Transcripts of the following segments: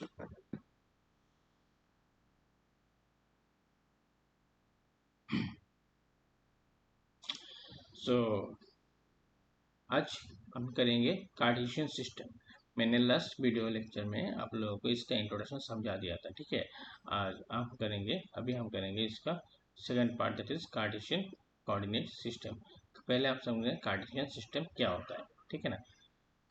सो आज हम करेंगे कार्टेशियन सिस्टम। मैंने लास्ट वीडियो लेक्चर में आप लोगों को इसका इंट्रोडक्शन समझा दिया था, ठीक है। आज अभी हम करेंगे इसका second part, that is Cartesian coordinate system. पहले आप समझें कार्टेशियन सिस्टम क्या होता है, ठीक है ना।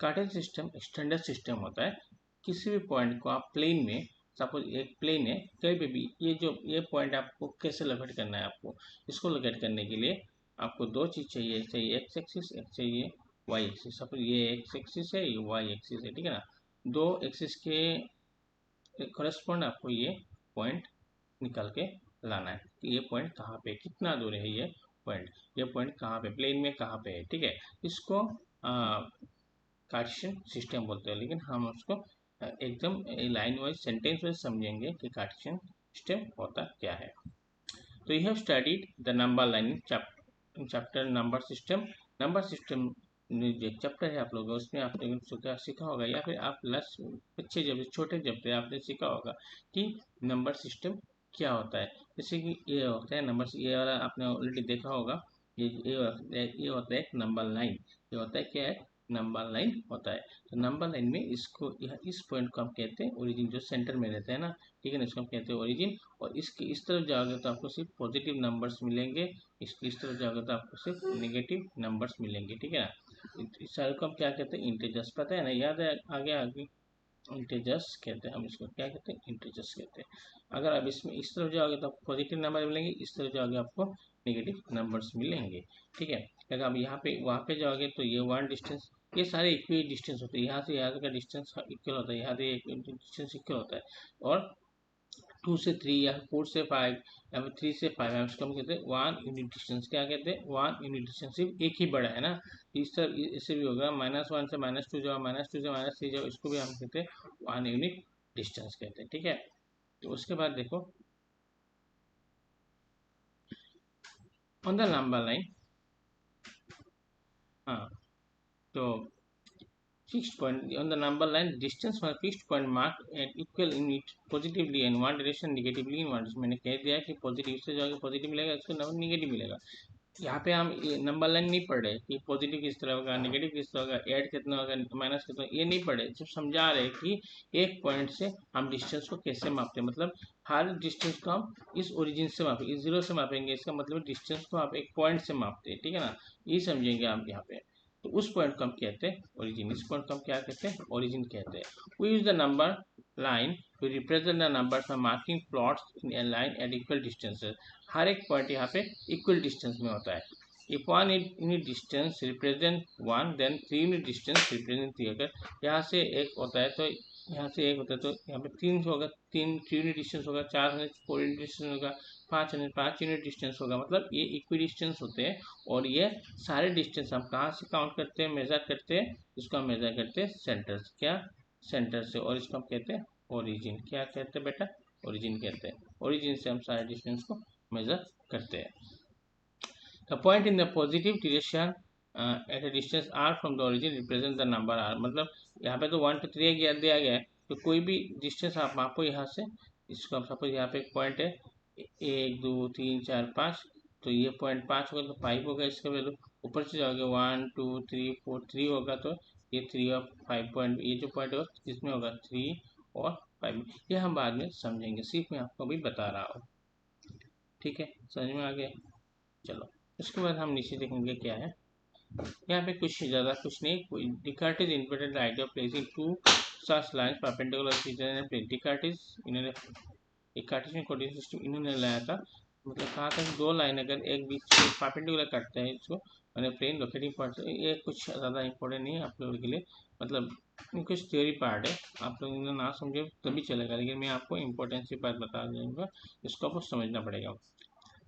कार्टेशियन सिस्टम स्टैंडर्ड सिस्टम होता है। किसी भी पॉइंट को आप प्लेन में, सपोज एक प्लेन है, कहीं पे भी ये पॉइंट आपको कैसे लोकेट करना है, आपको इसको लोकेट करने के लिए आपको दो चीज़ चाहिए। एक चाहिए एक्स एक्सिस, एक चाहिए वाई एक्सिस। सपोज ये एक्स एक्सिस है, ये वाई एक्सिस है, ठीक है ना। दो एक्सिस के करस्पॉन्ड आपको ये पॉइंट निकाल के लाना है कि ये पॉइंट कहाँ पे, कितना दूर है ये पॉइंट कहाँ पे, प्लेन में कहाँ पे है, ठीक है। इसको कार्टेशियन सिस्टम बोलते हैं, लेकिन हम उसको एकदम लाइन वाइज सेंटेंस वाइज समझेंगे कि कार्टेशियन सिस्टम होता क्या है। तो you have studied the number line chapter number system. Number system जो चैप्टर है आप लोगों, उसमें आपने सीखा होगा, या फिर आप बच्चे जब छोटे जब थे आपने सीखा होगा कि नंबर सिस्टम क्या होता है। जैसे कि ये होता है नंबर, ये वाला आपने ऑलरेडी देखा होगा। ये होता है एक नंबर लाइन। ये होता है क्या है, नंबर लाइन होता है। तो नंबर लाइन में इस पॉइंट को हम कहते हैं ओरिजिन, जो सेंटर में रहता है ना, ठीक है ना, इसको हम कहते हैं ओरिजिन। और इसके इस तरफ जाओगे तो आपको सिर्फ पॉजिटिव नंबर्स मिलेंगे, इस तरफ जाओगे तो आपको सिर्फ नेगेटिव नंबर्स मिलेंगे, ठीक है ना। इस सारे को हम क्या कहते हैं, इंटीजर्स। पता है ना, याद है आगे आगे, इंटीजर्स कहते हैं हम इसको, क्या कहते हैं, इंटीजर्स कहते हैं। अगर आप इसमें इस तरफ जाओगे तो आपको पॉजिटिव नंबर मिलेंगे, इस तरफ जाओगे आपको नेगेटिव नंबर्स मिलेंगे, ठीक है। अगर आप यहाँ पे वहाँ पे जाओगे तो ये वन डिस्टेंस, ये सारे इक्वल डिस्टेंस होते हैं। यहाँ से यहाँ का डिस्टेंस इक्वल होता है, यहाँ से डिस्टेंस इक्वल होता है। और 2 से 3 या 4 से 5 या फिर 3 से 5 हम इसको हम कहते हैं वन यूनिट डिस्टेंस। क्या कहते हैं, वन यूनिट डिस्टेंस, सिर्फ एक ही बड़ा है ना। इस तरह इससे भी होगा, -1 से -2 जाओ, -2 से -3 जाओ, इसको भी हम कहते हैं वन यूनिट डिस्टेंस कहते हैं, ठीक है। तो उसके बाद देखो, ऑन द नंबर लाइन, हाँ, तो fixed point on the number line, distance from a fixed point marked at equal in it positively in one direction, negatively in one direction। मैंने कह दिया कि पॉजिटिव से जाके पॉजिटिव मिलेगा, इसको नंबर निगेटिव मिलेगा। यहाँ पे हम नंबर लाइन नहीं पढ़ रहे कि पॉजिटिव किस तरह होगा, नेगेटिव किस तरह होगा, ऐड कितना होगा, माइनस कितना, ये नहीं पढ़े। सिर्फ समझा रहे कि एक पॉइंट से हम डिस्टेंस को कैसे मापते हैं। मतलब हर डिस्टेंस को हम इस ओरिजिन से मापेंगे, इस जीरो से मापेंगे, इसका मतलब डिस्टेंस को आप एक पॉइंट से मापते हैं, ठीक है ना। ये समझेंगे आप यहाँ पे। तो उस पॉइंट को हम कहते हैं ओरिजिन, इस पॉइंट को हम क्या कहते हैं, ओरिजिन कहते हैं। We use the number line to represent the numbers by marking plots in a line at equal distances. हर एक पॉइंट यहाँ पे इक्वल डिस्टेंस में होता है। If one unit distance represent one, then 3 unit distance represent 3। अगर यहाँ से एक होता है तो यहाँ से एक होता है तो यहाँ पे 3 होगा, 3 यूनिट डिस्टेंस होगा, 4 यूनिट 4 यूनिट डिस्टेंस होगा, 5 यूनिट डिस्टेंस होगा। मतलब ये इक्वी डिस्टेंस होते हैं। और ये सारे डिस्टेंस हम कहाँ से काउंट करते हैं, मेजर करते हैं। इसको हम मेजर करते हैं सेंटर से, क्या, सेंटर से। और इसको हम कहते हैं ओरिजिन। क्या कहते हैं बेटा, ओरिजिन कहते हैं। ओरिजिन से हम सारे डिस्टेंस को मेजर करते हैं। The point in the positive direction at a distance r from the origin represent the number r। मतलब यहाँ पे तो 1 to 3 दिया गया है, तो कोई भी डिस्टेंस आप मापो यहाँ से। इसको आप सपोज यहाँ पे एक पॉइंट है 1 2 3 4 5, तो ये पॉइंट 5 होगा तो 5 होगा इसका वैल्यू। ऊपर से जाओगे 1 2 3 4 3 होगा तो ये 3 और 5 पॉइंट, ये जो पॉइंट होगा इसमें होगा 3 और 5। ये हम बाद में समझेंगे, सिर्फ मैं आपको अभी बता रहा हूँ, ठीक है। समझ में आ गया, चलो। उसके बाद हम नीचे देखेंगे क्या है। यहाँ पे कुछ ज़्यादा कुछ नहीं। Descartes inverted idea of placing two such lines perpendicular each other plane. Descartes इन्होंने एक कार्टेशियन कोऑर्डिनेट सिस्टम इन्होंने लाया था। मतलब कहा था कि दो लाइन अगर एक बीच में परपेंडिकुलर काटते हैं, इसको मैंने प्लेन लोकेटिंग पार्ट। ये कुछ ज़्यादा इंपॉर्टेंट नहीं है आप लोगों के लिए, मतलब कुछ थ्योरी पार्ट है, आप लोगों ने ना समझे तभी चलेगा, लेकिन मैं आपको इंपॉर्टेंट सी बात बता दूँगा, इसको आपको समझना पड़ेगा।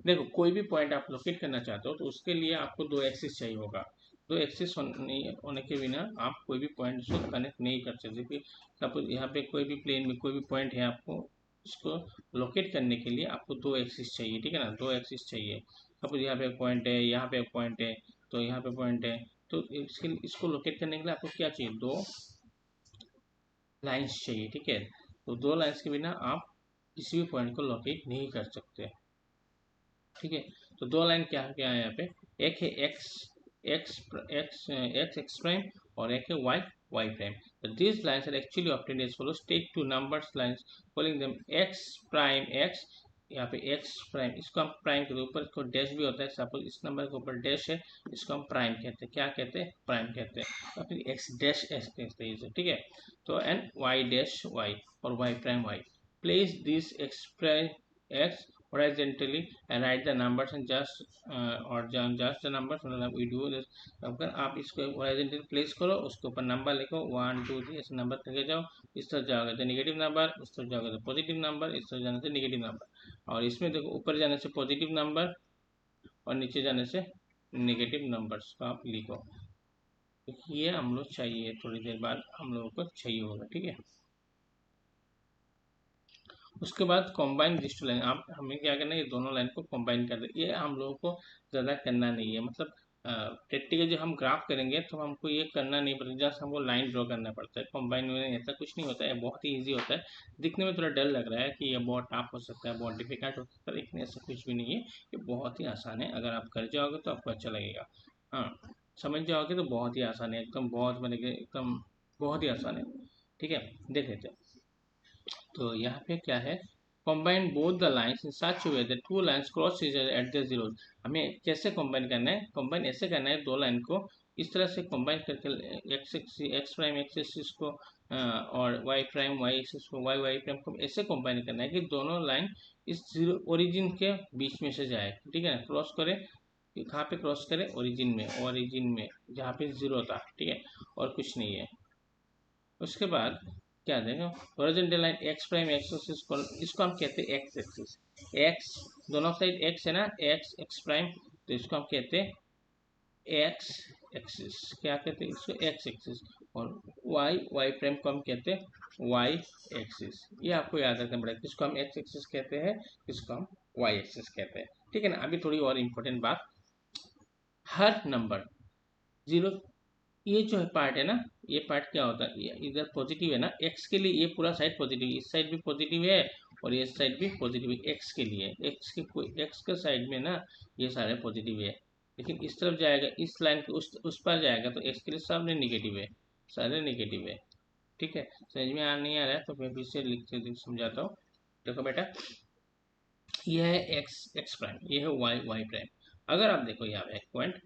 देखो, कोई भी पॉइंट आप लोकेट करना चाहते हो तो उसके लिए आपको दो एक्सिस चाहिए होगा। दो एक्सिस होने के बिना आप कोई भी पॉइंट से कनेक्ट नहीं कर सकते। कि सपोज यहाँ पे कोई भी प्लेन में कोई भी पॉइंट है, आपको इसको लोकेट करने के लिए आपको दो एक्सिस चाहिए, ठीक है ना, दो एक्सिस चाहिए। सपोज यहाँ पे एक पॉइंट है, यहाँ पे एक पॉइंट है, तो यहाँ पे पॉइंट है, तो इसको लोकेट करने के लिए आपको क्या चाहिए, दो लाइन्स चाहिए, ठीक है। तो दो लाइन्स के बिना आप किसी भी पॉइंट को लोकेट नहीं कर सकते। ठीक है, तो दो लाइन क्या क्या है यहाँ पे, एक है X X X X x prime और एक है वाई वाई प्राइम। तो this lines are actually obtained as follows, take two numbers lines calling them X prime X, यहाँ पे एक्स प्राइम, इसको हम प्राइम के ऊपर इसको डैश भी होता है, सपोज इस नंबर के ऊपर डैश है, इसको हम प्राइम कहते हैं, क्या कहते हैं, प्राइम कहते हैं। तो फिर एक्स डैश एक्स कहते हैं, ठीक है। तो एंड वाई डैश वाई और Y prime Y, place this X prime X horizontally and write the numbers and just or just the numbers, मतलब we do this। अगर आप इसको horizontally प्लेस करो, उसके ऊपर नंबर लिखो 1 2 3 ऐसे नंबर करके जाओ, इस तरफ जाओगे तो नेगेटिव नंबर, इस तरफ जाओगे तो पॉजिटिव नंबर, इस तरफ जाने से नेगेटिव नंबर। और इसमें देखो ऊपर जाने से पॉजिटिव नंबर और नीचे जाने से नेगेटिव नंबर्स को आप लिखो। तो ये हम लोग चाहिए, थोड़ी देर बाद हम लोगों को चाहिए होगा, ठीक है। उसके बाद कॉम्बाइन दिस टू लाइन, आप हमें क्या करना है, ये दोनों लाइन को कॉम्बाइन कर दे। ये हम लोगों को ज़्यादा करना नहीं है, मतलब प्रैक्टिकल जो हम ग्राफ करेंगे तो हमको ये करना नहीं पड़ता, जस्ट हमको लाइन ड्रॉ करना पड़ता है। कॉम्बाइन में ऐसा कुछ नहीं होता है, बहुत ही ईजी होता है। दिखने में थोड़ा डर लग रहा है कि ये बहुत टफ हो सकता है, बहुत डिफिकल्ट हो सकता है, लेकिन ऐसा कुछ भी नहीं है, ये बहुत ही आसान है। अगर आप कर जाओगे तो आपको अच्छा लगेगा, हाँ समझ जाओगे तो बहुत ही आसान है, एकदम बहुत मतलब एकदम बहुत ही आसान है, ठीक है। देख लेते हैं। तो यहाँ पे क्या है, combine both the lines in such way that two lines cross each other at the zeros. हमें कैसे कॉम्बाइन करना है, कॉम्बाइन ऐसे करना है, दो लाइन को इस तरह से कॉम्बाइन करके एक्स प्राइम एक्स एक्सिस को और वाई प्राइम वाई एक्सिस को वाई वाई प्राइम को ऐसे कॉम्बाइन करना है कि दोनों लाइन इस जीरो ओरिजिन के बीच में से जाए, ठीक है ना, क्रॉस करे, कहाँ पे क्रॉस करे, ओरिजिन में, ओरिजिन में जहाँ पे जीरो था, ठीक है, और कुछ नहीं है। उसके बाद क्या देगा, horizontal line x prime x axis, इसको हम कहते हैं एक्स एक्सिस, एक्स दोनों साइड एक्स है ना, एक्स एक्स प्राइम, तो इसको हम कहते हैं एक्स एक्सिस, क्या कहते हैं इसको, एक्स एक्सिस। और वाई वाई प्राइम को हम कहते हैं वाई एक्सिस। ये आपको याद रखना पड़ेगा, किसको हम एक्स एक्सिस कहते हैं, किसको हम वाई एक्सिस कहते हैं, ठीक है ना। अभी थोड़ी और इम्पोर्टेंट बात, हर नंबर जीरो, ये जो है पार्ट है ना, ये पार्ट क्या होता है, ये इधर पॉजिटिव है ना, एक्स के लिए ये पूरा साइड पॉजिटिव, इस साइड भी पॉजिटिव है और ये साइड भी पॉजिटिव है एक्स के लिए, एक्स के कोई एक्स के साइड में ना ये सारे पॉजिटिव है, लेकिन इस तरफ जाएगा, इस लाइन के उस पर जाएगा तो एक्स के लिए सारे नेगेटिव है, सारे नेगेटिव है, ठीक है। समझ में नहीं आ रहा है तो मैं फिर से लिख समझाता हूँ। देखो बेटा, ये है एक्स एक्स प्राइम, ये है वाई वाई प्राइम। अगर आप देखो यहाँ पे एक पॉइंट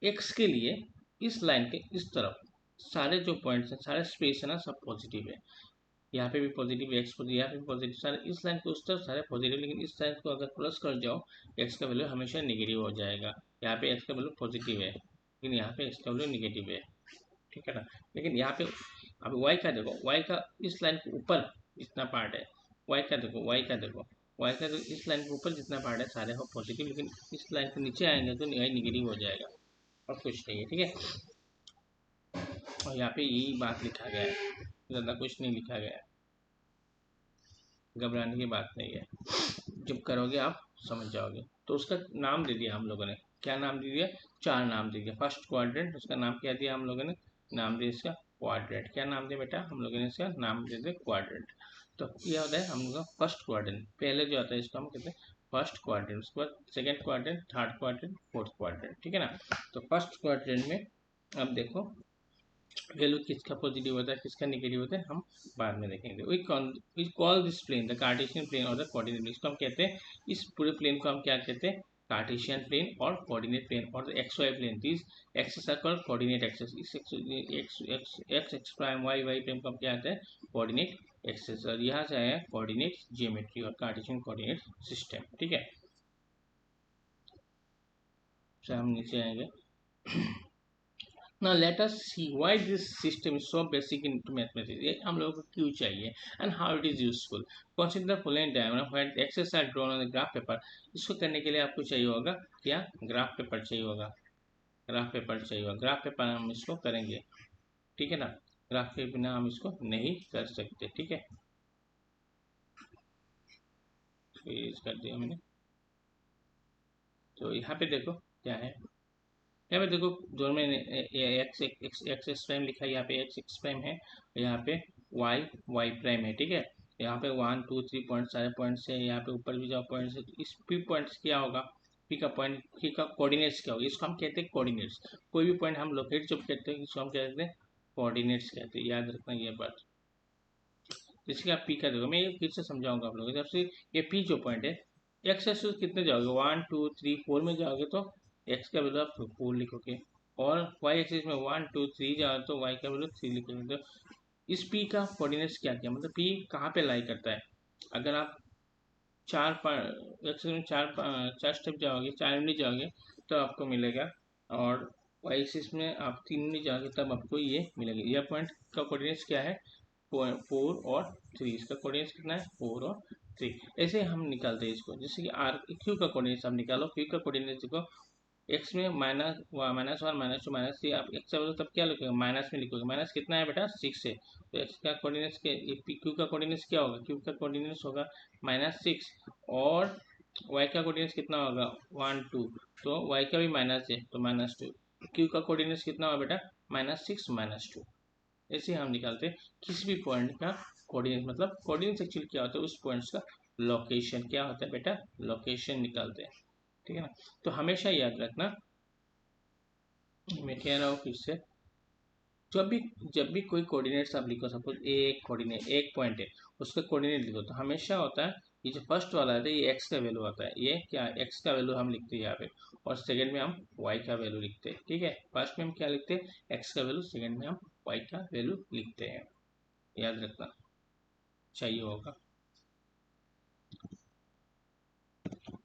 एक्स के लिए इस लाइन के इस तरफ सारे जो पॉइंट्स हैं, सारे स्पेस है ना, सब पॉजिटिव है, यहाँ पे भी पॉजिटिव, एक्स पॉजिटिव, यहाँ पे भी पॉजिटिव, सारे इस लाइन के उस तरफ सारे पॉजिटिव, लेकिन इस लाइन को अगर क्रॉस कर जाओ एक्स का वैल्यू हमेशा नेगेटिव हो जाएगा। यहाँ पे एक्स का वैल्यू पॉजिटिव है लेकिन यहाँ पे एक्स का वैल्यू नेगेटिव है, ठीक है ना। लेकिन यहाँ पे अब वाई का देखो, वाई का इस लाइन के ऊपर जितना पार्ट है, वाई का देखो, वाई का देखो, वाई का देखो, इस लाइन के ऊपर जितना पार्ट है सारे हो पॉजिटिव, लेकिन इस लाइन के नीचे आएंगे तो नेगेटिव हो जाएगा और कुछ नहीं है, ठीक है। और यहाँ पे यही बात लिखा गया है, ज़्यादा कुछ नहीं लिखा गया है, घबराने की बात नहीं है, जब करोगे आप समझ जाओगे। तो उसका नाम दे दिया हम लोगों ने, क्या नाम दे दिया, चार नाम दे दिया। फर्स्ट क्वाड्रेंट, उसका नाम क्या दिया हम लोगों ने, नाम दिया इसका क्वाड्रेंट, क्या नाम दिया बेटा हम लोगों ने, इसका नाम दे दिया क्वाड्रेंट। तो ये होता है हम लोग का फर्स्ट क्वाड्रेंट, पहले जो आता है इसको हम कहते हैं फर्स्ट क्वाड्रेंट, उसके बाद second quadrant, third quadrant, fourth quadrant, ठीक है ना। तो फर्स्ट क्वाड्रेंट में अब देखो वैल्यू किसका पॉजिटिव होता है किसका नेगेटिव होता है हम बाद में देखेंगे। We call this plane the Cartesian plane और द कोऑर्डिनेट प्लेन, इसको हम कहते हैं, इस पूरे प्लेन को हम क्या कहते हैं, कार्टेशियन प्लेन और कोऑर्डिनेट प्लेन और x y plane. This axes are called coordinate axes, इस x x prime y Y prime को हम क्या कहते हैं, कोऑर्डिनेट एक्सेस। और यहाँ से आया कोऑर्डिनेट जियोमेट्री और कार्टेशियन कोऑर्डिनेट सिस्टम, ठीक है। हम नीचे आएंगे। Now let us see why this system is so basic in mathematics. ये हम लोगों को क्यों चाहिए and how it is useful. Consider the following diagram where the axes are drawn on the graph paper. इसको करने के लिए आपको चाहिए होगा क्या, ग्राफ पेपर चाहिए होगा, ग्राफ पेपर चाहिए होगा, ग्राफ पेपर हम इसको करेंगे, ठीक है ना। ग्राफ के बिना हम इसको नहीं कर सकते, ठीक है। कर दिया मैंने। तो यहाँ पे देखो क्या है, यहाँ पे देखो दोनों में एक्स एक्स एक्स प्राइम लिखा है, यहाँ पे एक्स एक्स प्राइम है, यहाँ पे वाई प्राइम है, ठीक है। यहाँ पे 1 2 3 पॉइंट सारे पॉइंट्स है, यहाँ पे ऊपर भी जाओ पॉइंट्स है, तो इस पी पॉइंट्स क्या होगा, पी का पॉइंट, पी का कोऑर्डिनेट्स क्या होगा, इसको हम कहते हैं कोऑर्डिनेट्स। कोई भी पॉइंट हम लोकेट जब कहते हैं इसको हम कहते हैं कोऑर्डिनेट्स कहते हैं, याद रखना ये बात। जैसे कि आप पी का देखो, मैं ये फिर से समझाऊंगा आप लोगों को। जब से ये पी जो पॉइंट है, एक्स एक्सिस कितने जाओगे, 1 2 3 4 में जाओगे तो एक्स का वैल्यू आप 4 लिखोगे, और वाई एक्सिस में 1 2 3 जाओ तो वाई का वैल्यू 3 लिखोगे। तो इस पी का कोऑर्डिनेट्स क्या क्या, मतलब पी कहाँ पे लाई करता है। अगर आप एक्सिस में चार स्टेप जाओगे, 4 यूनिट जाओगे तो आपको मिलेगा, और वाई एक्सिस में आप 3 यूनिट जाओगे तब आपको ये मिलेगा। यह पॉइंट का कोऑर्डिनेट्स क्या है, 4 और 3, इसका कोऑर्डिनेट्स कितना है 4 और 3। ऐसे हम निकालते हैं इसको, जैसे कि आर क्यू का कोऑर्डिनेट्स आप निकालो, क्यू का कोऑर्डिनेट्स देखो, एक्स में -1 -2 -3, आप एक्स का वैल्यू तब क्या लिखोगे, माइनस में लिखोगे, माइनस कितना है बेटा 6 है, तो एक्स का कोऑर्डिनेट्स क्यू का कोऑर्डिनेट्स क्या होगा, क्यू का कोऑर्डिनेट्स होगा -6, और वाई का कोऑर्डिनेट्स कितना होगा 1 2, तो वाई का भी माइनस है तो -2, क्यू का कोऑर्डिनेट्स कितना होगा बेटा -6 -2। ऐसे हम निकालते हैं किसी भी पॉइंट का कोऑर्डिनेट, मतलब कोऑर्डिनेट्स एक्चुअली क्या होता है, उस पॉइंट्स का लोकेशन क्या होता है बेटा, लोकेशन निकालते हैं, ठीक है ना। तो हमेशा याद रखना, मैं कह रहा हूँ फिर से, जब भी कोई कोऑर्डिनेट्स आप लिखो, सपोज एक कोऑर्डिनेट एक पॉइंट है, उसका कोऑर्डिनेट लिखो, तो हमेशा होता है ये जो फर्स्ट वाला है ये एक्स का वैल्यू आता है, ये क्या एक्स का वैल्यू हम लिखते हैं यहाँ पे, और सेकंड में हम वाई का वैल्यू लिखते हैं, ठीक है। फर्स्ट में हम क्या लिखते हैं एक्स का वैल्यू, सेकंड में हम वाई का वैल्यू लिखते हैं, याद रखना चाहिए होगा।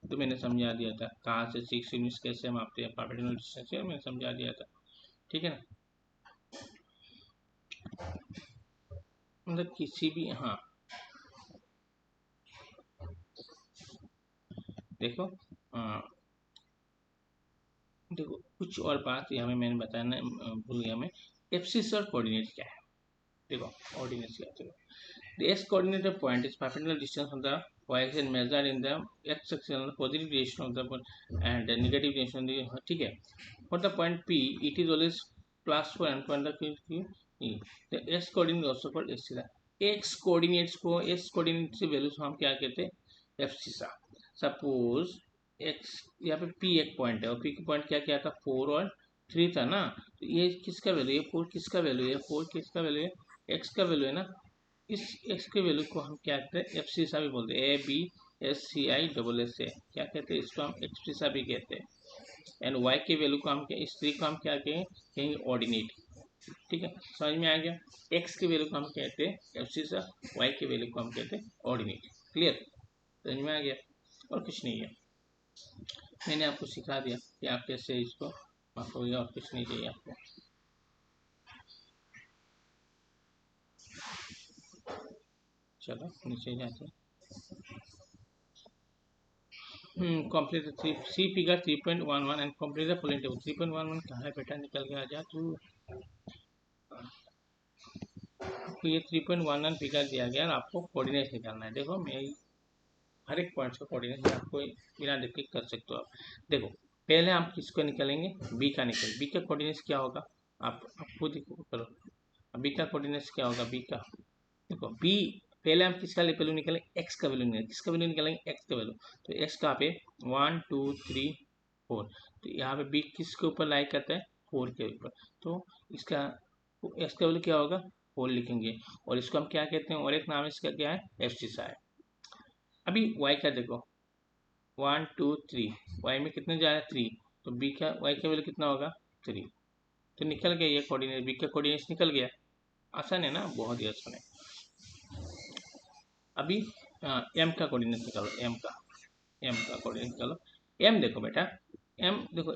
तो मैंने समझा दिया था कहाँ से 6 यूनिट्स कैसे हम मापते हैं, परपेंडिकुलर डिस्टेंस है, मैंने समझा दिया था, ठीक है ना। मतलब किसी भी, हाँ देखो, हाँ देखो कुछ और बात यहाँ में मैंने बताना भूल गया मैं, एब्सिस और कोऑर्डिनेट क्या है। देखो कोऑर्डिनेट्स क्या है, the x coordinate of point is perpendicular distance from the y axis and measured in the x axis on the positive direction of the point and the negative direction on the, ठीक है। For the point P, it is always +4 and point the Q E. The x coordinate also called x theta. x coordinates को x coordinate से values हम क्या कहते हैं F सीसा। Suppose x यहाँ पे P एक पॉइंट है और P का पॉइंट क्या क्या था 4 और 3 था ना, तो ये किसका वैल्यू है 4, किसका वैल्यू है 4, किसका वैल्यू है x का वैल्यू है ना। इस x के वैल्यू को हम क्या कहते हैं एफ सी सा भी बोलते हैं, ABSCISS से क्या कहते हैं, इसको हम एक्स सी सा भी कहते हैं। एंड y के वैल्यू को हम क्या, इस थ्री को हम क्या कहेंगे ऑर्डिनेट, ठीक है। समझ में आ गया, x के वैल्यू को हम कहते हैं एफ सी सा, y के वैल्यू को हम कहते हैं ऑर्डिनेट। क्लियर, समझ में आ गया, और कुछ नहीं है, मैंने आपको सिखा दिया कि आप कैसे इसको मापोगे, और कुछ नहीं चाहिए आपको। चलो नीचे जाते हैं। complete the three C figure 3.11 and complete the following table। 3.11 कहाँ है बेटा, निकल के आ जा तू। तो ये 3.11 फिगर दिया गया और आपको कोऑर्डिनेट निकालना है। देखो मैं हर एक पॉइंट का कोऑर्डिनेट आपको बिना देख के कर सकते हो आप। देखो पहले आप किसको निकालेंगे, बी का निकल, बी का कोऑर्डिनेट क्या होगा, आप खुद ही करो, बी का कोऑर्डिनेट क्या होगा, बी का देखो बी, पहले हम किसका वैल्यू निकालें एक्स का वैल्यू निकालें, किसका वैल्यू निकालेंगे एक्स का वैल्यू, तो एक्स कहाँ पे 1 2 3 4, तो यहाँ पे बी किसके ऊपर लाई करता है 4 के ऊपर, तो इसका एक्स का वैल्यू क्या होगा 4 लिखेंगे, और इसको हम क्या कहते हैं, और एक नाम इसका क्या है एफ सी सा है। अभी वाई का देखो 1 2 3, वाई में कितने जा रहा है 3, तो बी का वाई का वैल्यू कितना होगा 3, तो निकल गया ये कोऑर्डिनेट, बी का कोऑर्डिनेट निकल गया। आसान है ना, बहुत ही आसान है। अभी एम का कोऑर्डिनेट निकालो, एम का कोऑर्डिनेट निकालो। एम देखो बेटा, एम देखो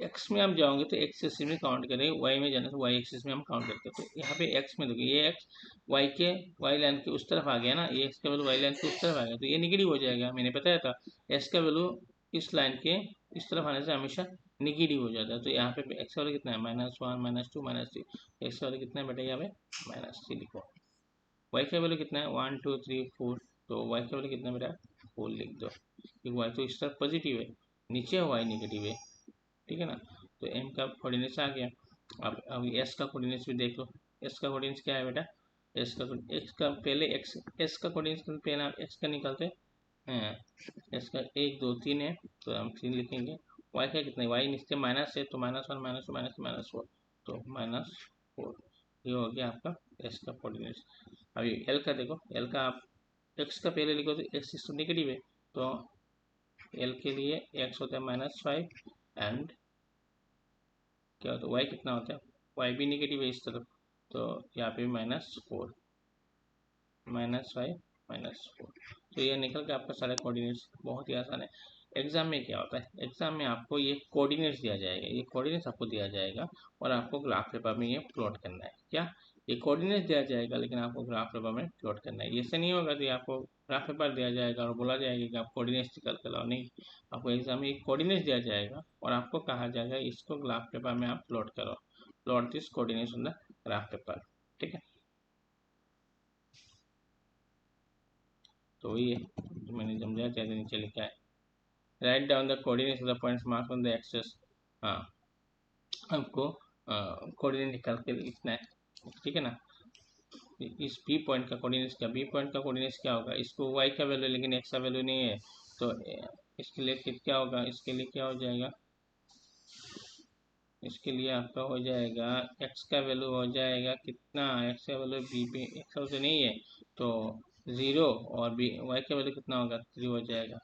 एक्स में हम जाओगे तो एक्स एक्सिस में काउंट करेंगे, वाई में जाने से वाई एक्सिस में हम काउंट करते हैं, तो यहाँ पे एक्स में देखो ये एक्स वाई लाइन के उस तरफ आ गया ना, ये एक्स का वैल्यू वाई लाइन के उस तरफ आ गया, तो ये नेगेटिव हो जाएगा, मैंने बताया था एक्स का वैल्यू इस लाइन के इस तरफ आने से हमेशा नेगेटिव हो जाता है। तो यहाँ पे एक्स का वैल्यू कितना है -1 -2 -3, एक्स का वैल्यू कितना है बेटा यहाँ पे -3 लिखो। वाई का वैल्यू कितना है 1 2 3 4, तो वाई का वैल्यू कितना है बेटा 4 लिख दो, क्योंकि वाई तो इस तरफ पॉजिटिव है, नीचे वाई नेगेटिव है, ठीक है ना। तो एम का कोऑर्डिनेट्स आ गया। अब एस का कोऑर्डिनेट्स भी देख लो, एस का कोऑर्डिनेट्स क्या है बेटा एक्स का पहले एक्स एस का कोऑर्डिनेट पहले आप एक्स का निकालते हैं। एस का 1 2 3 है तो हम 3 लिखेंगे। वाई का कितना है, वाई नीचे माइनस है तो -1 -2 -2 -4 तो -4। ये हो गया आपका एस का कोऑर्डिनेट। अभी एल का देखो, एल का आप एक्स का पहले लिखो तो एक्स तो नेगेटिव है तो एल के लिए एक्स होता है -5 एंड क्या होता है वाई कितना होता है, वाई भी नेगेटिव है इस तरफ तो यहाँ पे -4 -5 -4। तो ये निकल के आपका सारे कोऑर्डिनेट्स। बहुत ही आसान है। एग्जाम में क्या होता है, एग्जाम में आपको ये कोऑर्डिनेट्स दिया जाएगा, ये कोऑर्डिनेट्स आपको दिया जाएगा और आपको ग्राफ पेपर में ये प्लॉट करना है। क्या ये कोऑर्डिनेट्स दिया जाएगा लेकिन आपको ग्राफ पेपर में प्लॉट करना है। ऐसे नहीं होगा कि आपको ग्राफ पेपर दिया जाएगा और बोला जाएगा कि आप कोऑर्डिनेट्स निकल कर लाओ, नहीं। आपको एग्जाम में कोऑर्डिनेट्स दिया जाएगा और आपको कहा जाएगा इसको ग्राफ पेपर में आप प्लॉट करो, plot this coordinates on the graph paper. ठीक है, तो ये मैंने समझा जैसे नीचे लिखा है, write down the coordinates of the points mark on the axes. हाँ, आपको कोऑर्डिनेट निकाल के लिखना है। ठीक है ना, इस बी पॉइंट का कोऑर्डिनेट्स क्या, बी पॉइंट का कोऑर्डिनेट्स क्या होगा, इसको वाई का वैल्यू लेकिन एक्स का वैल्यू नहीं है तो इसके लिए क्या होगा, इसके लिए क्या हो जाएगा, इसके लिए आपका हो जाएगा एक्स का वैल्यू हो जाएगा कितना, एक्स का वैल्यू बी पे एक्स का वैल्यू नहीं है तो 0 और बी वाई का वैल्यू कितना होगा 3 हो जाएगा।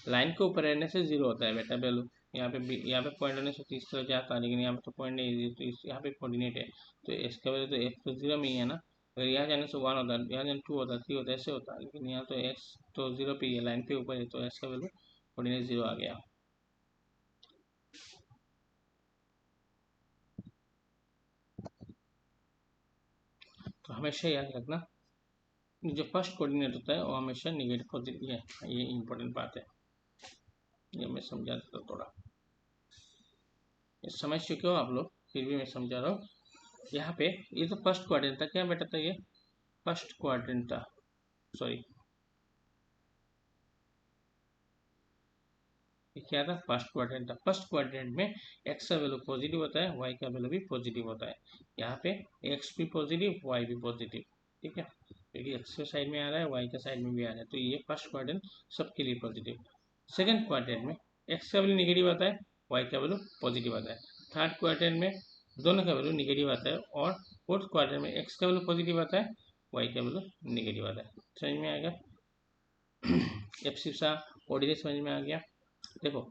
लाइन के ऊपर रहने से 0 होता है बेटा वैल्यू, यहाँ पे यहाँ पे पॉइंट होने से 30 तरह जाता है लेकिन यहाँ पे तो पॉइंट नहीं है तो यहाँ पे कोऑर्डिनेट है तो इसका वैल्यू तो एक्स तो 0 में ही है ना। अगर यहाँ जाने से 1 होता है, यहाँ जाने 2 होता है, 3 होता है, ऐसे होता है, लेकिन यहाँ तो एक्स तो 0 पे ही है, लाइन पे ऊपर है तो एक्स का वैल्यू कोऑर्डिनेट 0 आ गया। तो हमेशा याद रखना जो फर्स्ट कोऑर्डिनेट होता है वो हमेशा निगेटिव पॉजिटिव है, ये इंपॉर्टेंट बात है। ये मैं समझा देता थोड़ा, समझ चुके हो आप लोग, फिर भी मैं समझा रहा हूँ। यहाँ पे ये तो फर्स्ट क्वाड्रेंट था, क्या बेटा था ये फर्स्ट क्वाड्रेंट था, सॉरी ये क्या था फर्स्ट क्वाड्रेंट था। फर्स्ट क्वाड्रेंट में एक्स का वैल्यू पॉजिटिव होता है, वाई का वैल्यू भी पॉजिटिव होता है। यहाँ पे एक्स भी पॉजिटिव, वाई भी पॉजिटिव। ठीक है, क्योंकि एक्स के साइड में आ रहा है, वाई के साइड में भी आ रहा है तो ये फर्स्ट क्वाड्रेंट सबके लिए पॉजिटिव। सेकंड क्वाड्रेंट में एक्स का वैल्यू नेगेटिव आता है, वाई का वैल्यू पॉजिटिव आता है। थर्ड क्वाड्रेंट में दोनों का वैल्यू नेगेटिव आता है और फोर्थ क्वाड्रेंट में एक्स का वैल्यू पॉजिटिव आता है, वाई का वैल्यू नेगेटिव आता है। समझ में आएगा, एब्सिसा कोऑर्डिनेट समझ में आ गया। देखो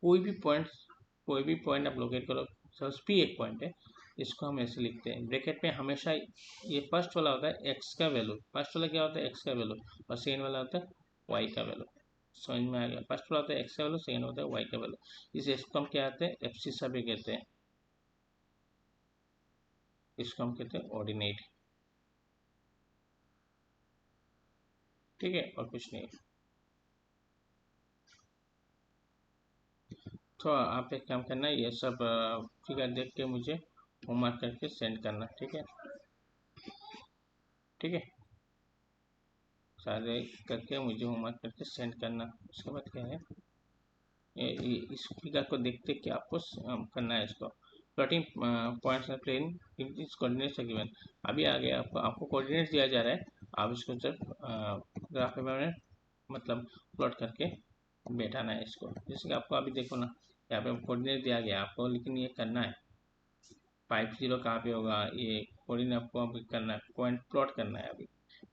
कोई भी पॉइंट आप लोकेट करो, सपोज पी एक पॉइंट है, इसको हम ऐसे लिखते हैं ब्रैकेट में हमेशा ये फर्स्ट वाला होता है एक्स का वैल्यू, फर्स्ट वाला क्या होता है एक्स का वैल्यू और सेकेंड वाला होता है वाई का वैल्यू। समझ में आ गया, फर्स्ट वाला होता है एक्स का वैल्यू, सेकेंड होता है वाई का वैल्यू। इसको हम क्या कहते हैं एब्सिसा भी कहते हैं, इसको हम कहते हैं ऑर्डिनेट। ठीक है, और कुछ नहीं। तो आप एक काम करना, ये सब फिगर देख के मुझे होमवर्क करके सेंड करना। ठीक है, ठीक है, सारे करके मुझे होमवर्क करके सेंड करना। उसके बाद क्या है इस फिगर को देखते कि आपको करना है इसको प्लॉटिंग पॉइंट्स एंड प्लेन इस कोऑर्डिनेट्स आर गिवन। अभी आ गया आपको कोऑर्डिनेट्स दिया जा रहा है, आप इसको जब ग्राफ पेपर में मतलब प्लॉट करके बैठाना है इसको। जैसे कि आपको अभी देखो ना, यहाँ पे कोऑर्डिनेट दिया गया आपको लेकिन ये करना है 50 कहाँ पे होगा, ये कोऑर्डिनेट आपको अभी करना है, पॉइंट प्लॉट करना है। अभी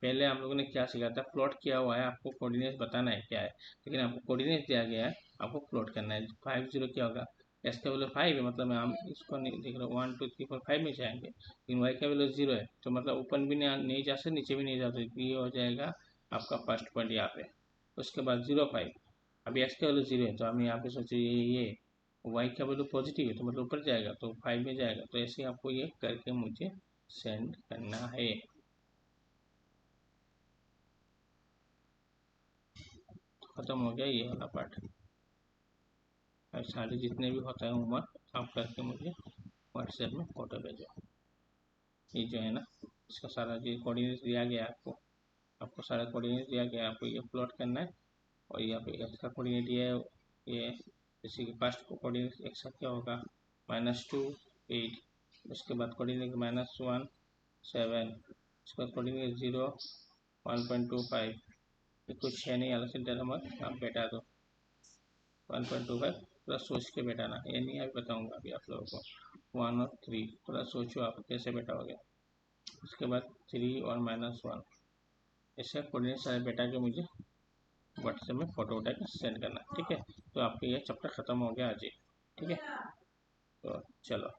पहले हम लोगों ने क्या सीखा था, प्लॉट किया हुआ है, आपको कोऑर्डिनेट बताना है क्या है, लेकिन आपको कोऑर्डिनेट दिया गया है, आपको प्लॉट करना है। 50 क्या होगा, एस का वैल्यू 5 है मतलब हम इसको नहीं देख रहे 1 2 3 4 5 में जाएंगे, लेकिन वाई का वैल्यू 0 है तो मतलब ऊपर भी नहीं जा सकते नीचे भी नहीं जा सकते, ये हो जाएगा आपका फर्स्ट पॉइंट यहाँ पे। उसके बाद 0 5, अभी एक्स का वैल्यू 0 है तो हम यहाँ पे सोचे ये वाई का वैल्यू पॉजिटिव है तो मतलब ऊपर जाएगा तो 5 में जाएगा, तो ऐसे आपको ये करके मुझे सेंड करना है। खत्म हो गया ये वाला पार्ट। अब सारे जितने भी होता है होमवर्क आप करके मुझे व्हाट्सएप में फोटो भेजो। ये जो है ना इसका सारा जो कोऑर्डिनेट दिया गया है आपको, आपको सारा कोऑर्डिनेट दिया गया है, आपको ये प्लॉट करना है। और यहाँ पे एक्स का कोऑर्डिनेट ये जैसे कि फर्स्ट कोऑर्डिनेट एक्स का क्या होगा -2 8, उसके बाद कोऑर्डिनेट -1 7, इसका कोऑर्डिनेट 0, 1.25, ये कुछ है नहीं, अलग से डर मत, आप बैठा दो 1.25 प्लस सोच के बैठाना, ये नहीं अभी बताऊंगा अभी आप लोगों को। 1 और 3 थोड़ा सोचो आप कैसे बैठाओगे। उसके बाद 3 और -1, ऐसे कोऑर्डिनेट सारे बैठा के मुझे व्हाट्सएप में फ़ोटो उठा के सेंड करना, ठीक है। तो आपका ये चैप्टर ख़त्म हो गया आज ही, ठीक है। तो चलो।